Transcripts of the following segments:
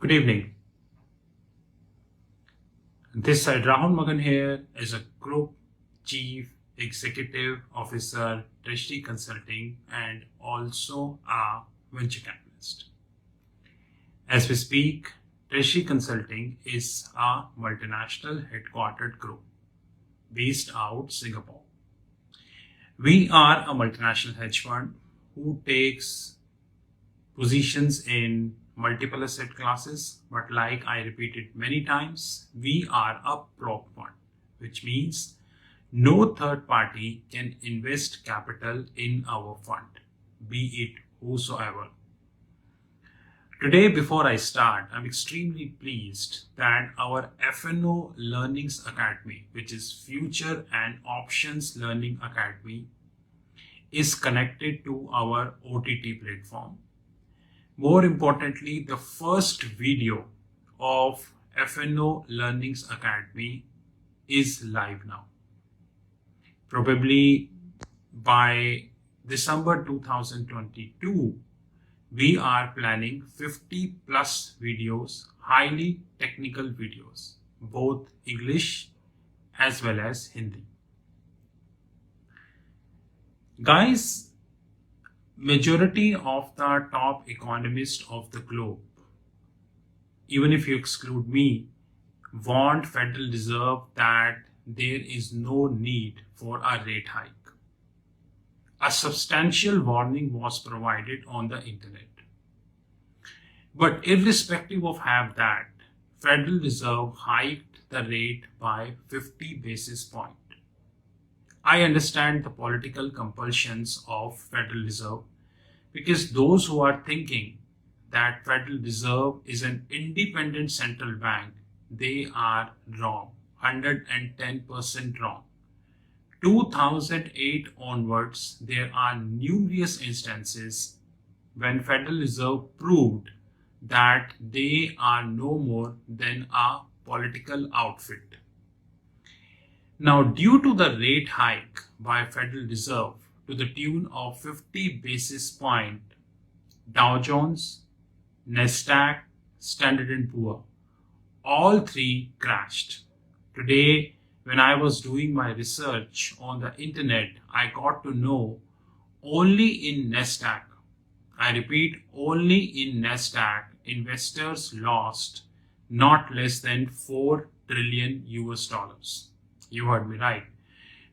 Good evening. This side Rahul Magan here is a Group Chief Executive Officer, Treasury Consulting, and also a venture capitalist. As we speak, Treasury Consulting is a multinational headquartered group based out Singapore. We are a multinational hedge fund who takes positions in multiple asset classes, but like I repeated many times, we are a prop fund, which means no third party can invest capital in our fund, be it whosoever. Today, before I start, I'm extremely pleased that our FNO Learnings Academy, which is Future and Options Learning Academy, is connected to our OTT platform. More importantly, the first video of FNO Learnings Academy is live now. Probably by December 2022, we are planning 50 plus videos, highly technical videos, both English as well as Hindi. Guys, majority of the top economists of the globe, even if you exclude me, warned Federal Reserve that there is no need for a rate hike. A substantial warning was provided on the internet. But irrespective of that, Federal Reserve hiked the rate by 50 basis points. I understand the political compulsions of Federal Reserve, because those who are thinking that Federal Reserve is an independent central bank, they are wrong, 110% wrong. 2008 onwards, there are numerous instances when Federal Reserve proved that they are no more than a political outfit. Now, due to the rate hike by Federal Reserve to the tune of 50 basis point, Dow Jones, Nasdaq, Standard & Poor, all three crashed. Today, when I was doing my research on the internet, I got to know only in Nasdaq, I repeat, only in Nasdaq, investors lost not less than $4 trillion US dollars. You heard me right.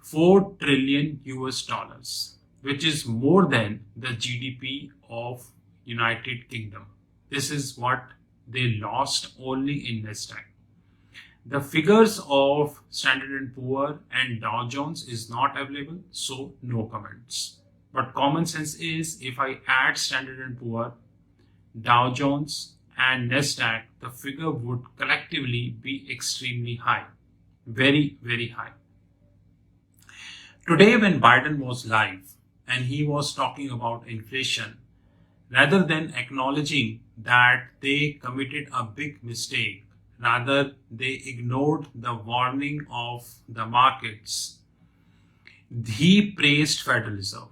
$4 trillion US dollars, which is more than the GDP of United Kingdom. This is what they lost only in Nasdaq. The figures of Standard & Poor and Dow Jones is not available, so no comments. But common sense is, if I add Standard & Poor, Dow Jones and Nasdaq, the figure would collectively be extremely high. Very, very high. Today, when Biden was live and he was talking about inflation, rather than acknowledging that they committed a big mistake, rather they ignored the warning of the markets, he praised Federal Reserve,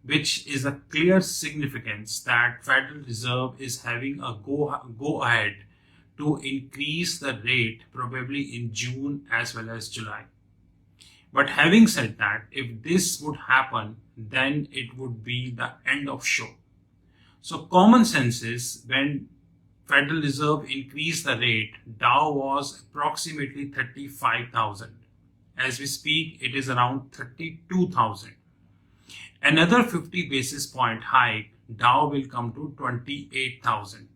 which is a clear significance that Federal Reserve is having a go ahead to increase the rate probably in June as well as July. But having said that, if this would happen, then it would be the end of show. So common sense is, when Federal Reserve increased the rate, Dow was approximately 35,000. As we speak, it is around 32,000. Another 50 basis point hike, Dow will come to 28,000.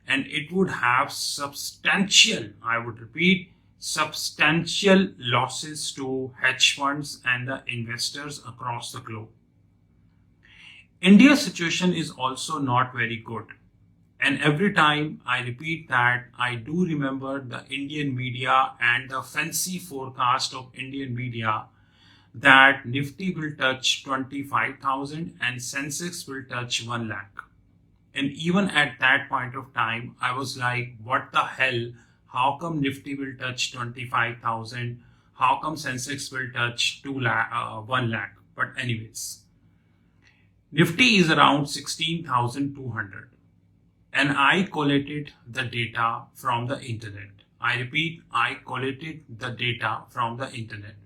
And it would have substantial, I would repeat, substantial losses to hedge funds and the investors across the globe. India's situation is also not very good. And every time I repeat that, I do remember the Indian media and the fancy forecast of Indian media that Nifty will touch 25,000 and Sensex will touch 1 lakh. And even at that point of time, I was like, what the hell? How come Nifty will touch 25,000? How come Sensex will touch 1 lakh? But anyways, Nifty is around 16,200. and I collated the data from the internet. I repeat, I collated the data from the internet.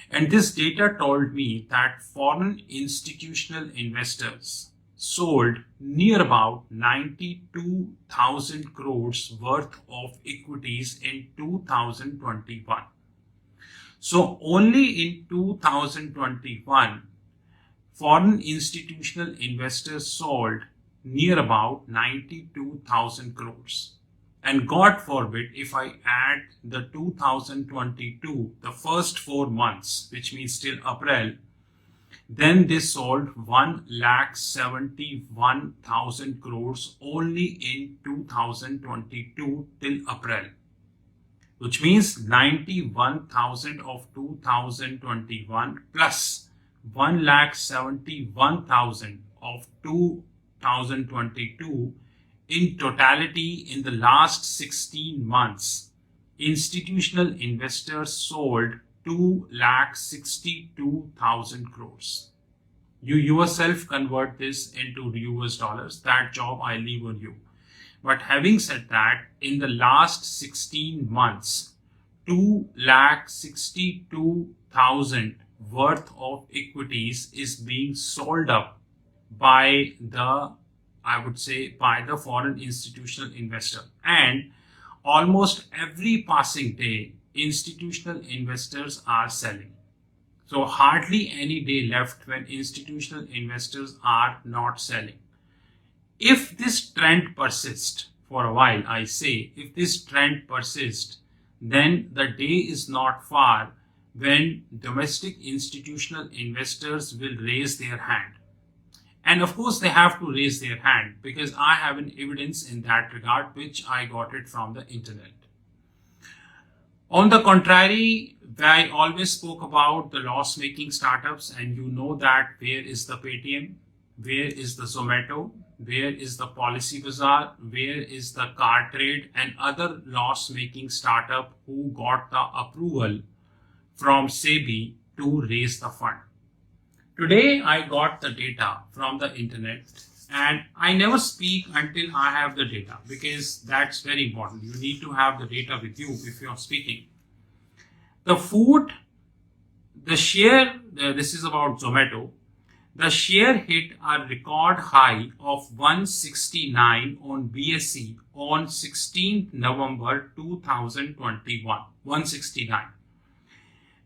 And this data told me that foreign institutional investors sold near about 92,000 crores worth of equities in 2021. So only in 2021, foreign institutional investors sold near about 92,000 crores. And God forbid, if I add the 2022, the first 4 months, which means till April, then they sold 1,71,000 crores only in 2022 till April, which means 91,000 of 2021 plus 1,71,000 of 2022. In totality, in the last 16 months, institutional investors sold 2,62,000 crores. You yourself convert this into US dollars. That job I leave on you. But having said that, in the last 16 months, 2,62,000 worth of equities is being sold up by the, I would say, by the foreign institutional investor. And almost every passing day, institutional investors are selling. So hardly any day left when institutional investors are not selling. If this trend persists for a while, I say, if this trend persists, then the day is not far when domestic institutional investors will raise their hand. And of course, they have to raise their hand because I have an evidence in that regard, which I got it from the internet. On the contrary, I always spoke about the loss-making startups, and you know that where is the Paytm, where is the Zomato, where is the Policy Bazaar, where is the Car Trade and other loss-making startup who got the approval from SEBI to raise the fund. Today, I got the data from the internet, and I never speak until I have the data because that's very important. You need to have the data with you if you're speaking. The share, this is about Zomato. The share hit a record high of 169 on BSE on 16th November 2021, 169.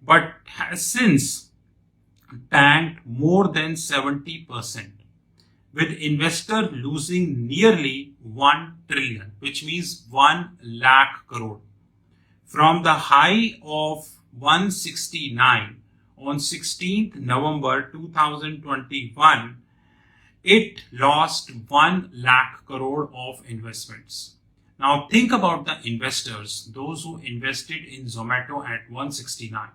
But has since tanked more than 70%, with investor losing nearly 1 trillion, which means 1 lakh crore. From the high of 169 on 16th November 2021, it lost 1 lakh crore of investments. Now think about the investors, those who invested in Zomato at 169.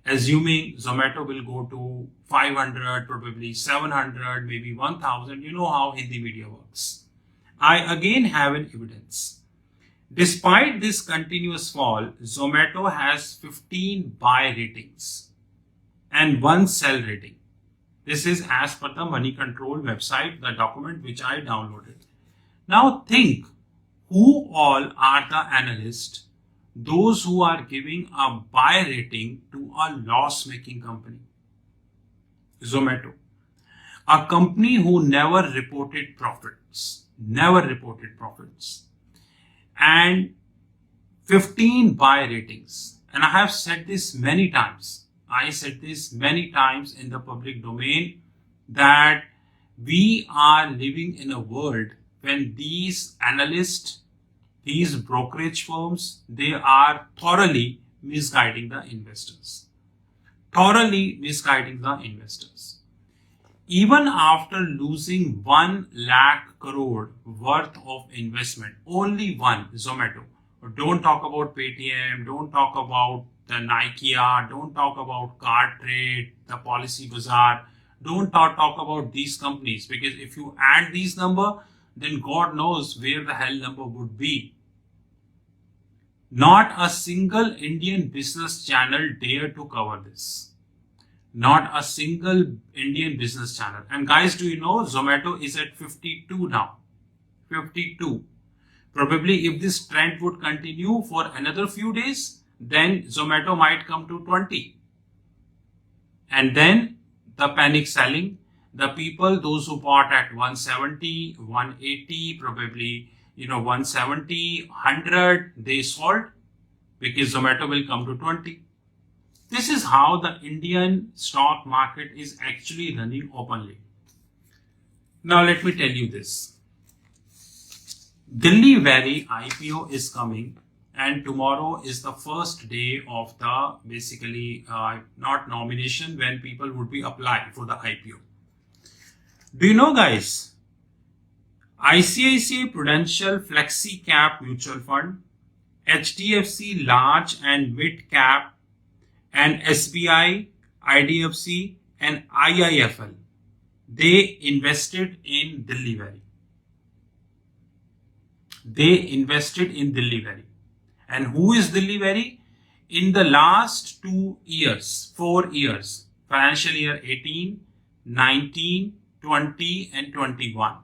Assuming Zomato will go to 500, probably 700, maybe 1000, you know how Hindi media works. I again have an evidence. Despite this continuous fall, Zomato has 15 buy ratings and 1 sell rating. This is as per the Money Control website, the document which I downloaded. Now think, who all are the analysts, those who are giving a buy rating to a loss-making company? Zomato, a company who never reported profits, and 15 buy ratings. And I have said this many times. I said this many times in the public domain that we are living in a world when these analysts, these brokerage firms, they are thoroughly misguiding the investors. Even after losing 1 lakh crore worth of investment, only one, Zomato. Don't talk about Paytm, don't talk about the Nikia, don't talk about Car Trade, the Policy Bazaar, don't talk about these companies, because if you add these number, then God knows where the hell number would be. Not a single Indian business channel dared to cover this. Not a single Indian business channel. And guys, do you know Zomato is at 52 now? 52. Probably if this trend would continue for another few days, then Zomato might come to 20. And then the panic selling, the people, those who bought at 170, 180, probably 170, 100, they sold because Zomato will come to 20. This is how the Indian stock market is actually running openly. Now let me tell you this. Delhi Valley IPO is coming, and tomorrow is the first day of the not nomination, when people would be applying for the IPO. Do you know, guys, ICICI Prudential Flexi Cap Mutual Fund, HDFC Large and Mid Cap, and SBI, IDFC and IIFL, they invested in Delhi Valley. They invested in Delhi Valley. And who is Delhi Valley? In the last 4 years, financial year 18, 19, 20 and 21.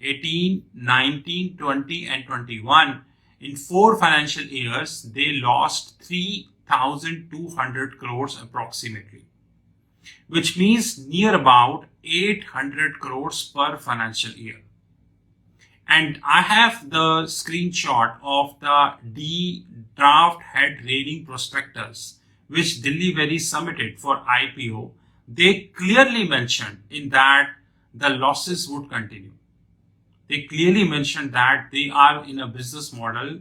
18, 19, 20 and 21. In 4 financial years, they lost 3,200 crores approximately, which means near about 800 crores per financial year. And I have the screenshot of the draft head rating prospectus which Delhi Valley submitted for IPO. They clearly mentioned in that the losses would continue. They clearly mentioned that they are in a business model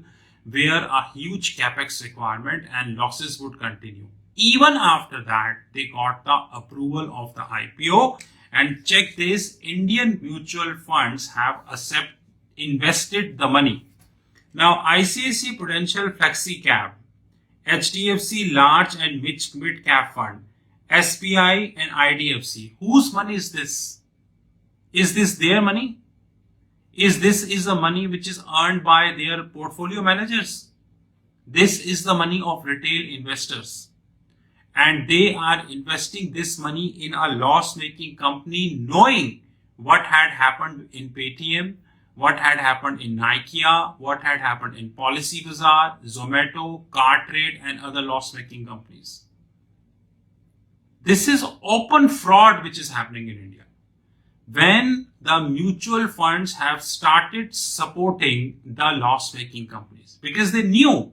where a huge capex requirement and losses would continue. Even after that, they got the approval of the IPO. And check this, Indian mutual funds have invested the money. Now, ICICI Prudential Flexi Cap, HDFC Large and Mid Cap Fund, SBI and IDFC. Whose money is this? Is this their money? Is the money which is earned by their portfolio managers? This is the money of retail investors. And they are investing this money in a loss-making company, knowing what had happened in Paytm, what had happened in Nokia, what had happened in Policybazaar, Zomato, Cartrade and other loss-making companies. This is open fraud which is happening in India. When the mutual funds have started supporting the loss-making companies, because they knew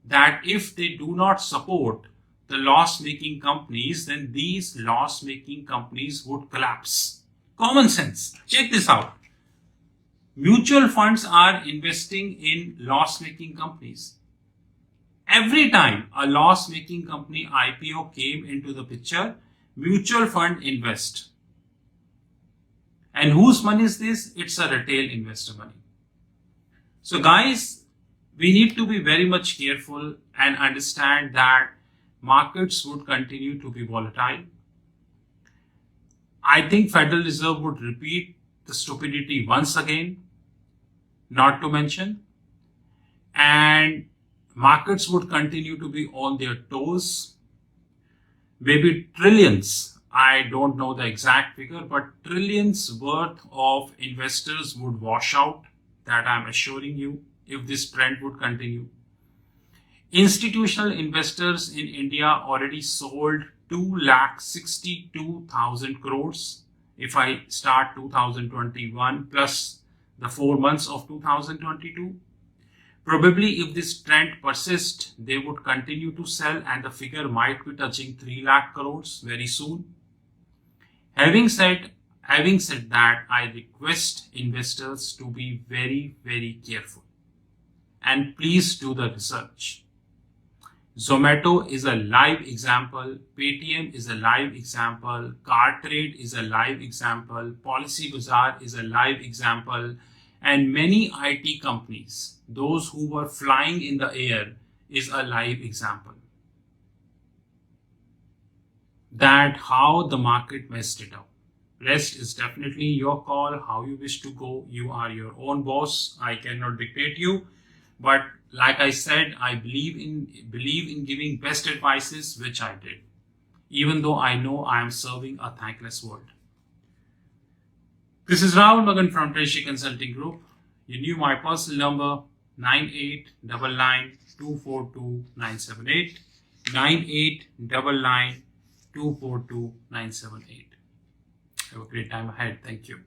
that if they do not support the loss-making companies, then these loss-making companies would collapse. Common sense. Check this out. Mutual funds are investing in loss-making companies. Every time a loss-making company IPO came into the picture, mutual fund invest. And whose money is this? It's a retail investor money. So guys, we need to be very much careful and understand that markets would continue to be volatile. I think Federal Reserve would repeat the stupidity once again, not to mention, and markets would continue to be on their toes. Maybe trillions, I don't know the exact figure, but trillions worth of investors would wash out, that I'm assuring you, if this trend would continue. Institutional investors in India already sold 2,62,000 crores. If I start 2021 plus the 4 months of 2022, probably if this trend persists, they would continue to sell and the figure might be touching 3 lakh crores very soon. Having said that, I request investors to be very, very careful and please do the research. Zomato is a live example, Paytm is a live example, Cartrade is a live example, Policybazaar is a live example, and many IT companies, those who were flying in the air, is a live example. That how the market messed it up. Rest is definitely your call, how you wish to go. You are your own boss. I cannot dictate you. But like I said, I believe in giving best advices, which I did, even though I know I am serving a thankless world. This is Rahul Magan from Treasury Consulting Group. You knew my personal number 9899242978. 9899242978. Have a great time ahead. Thank you.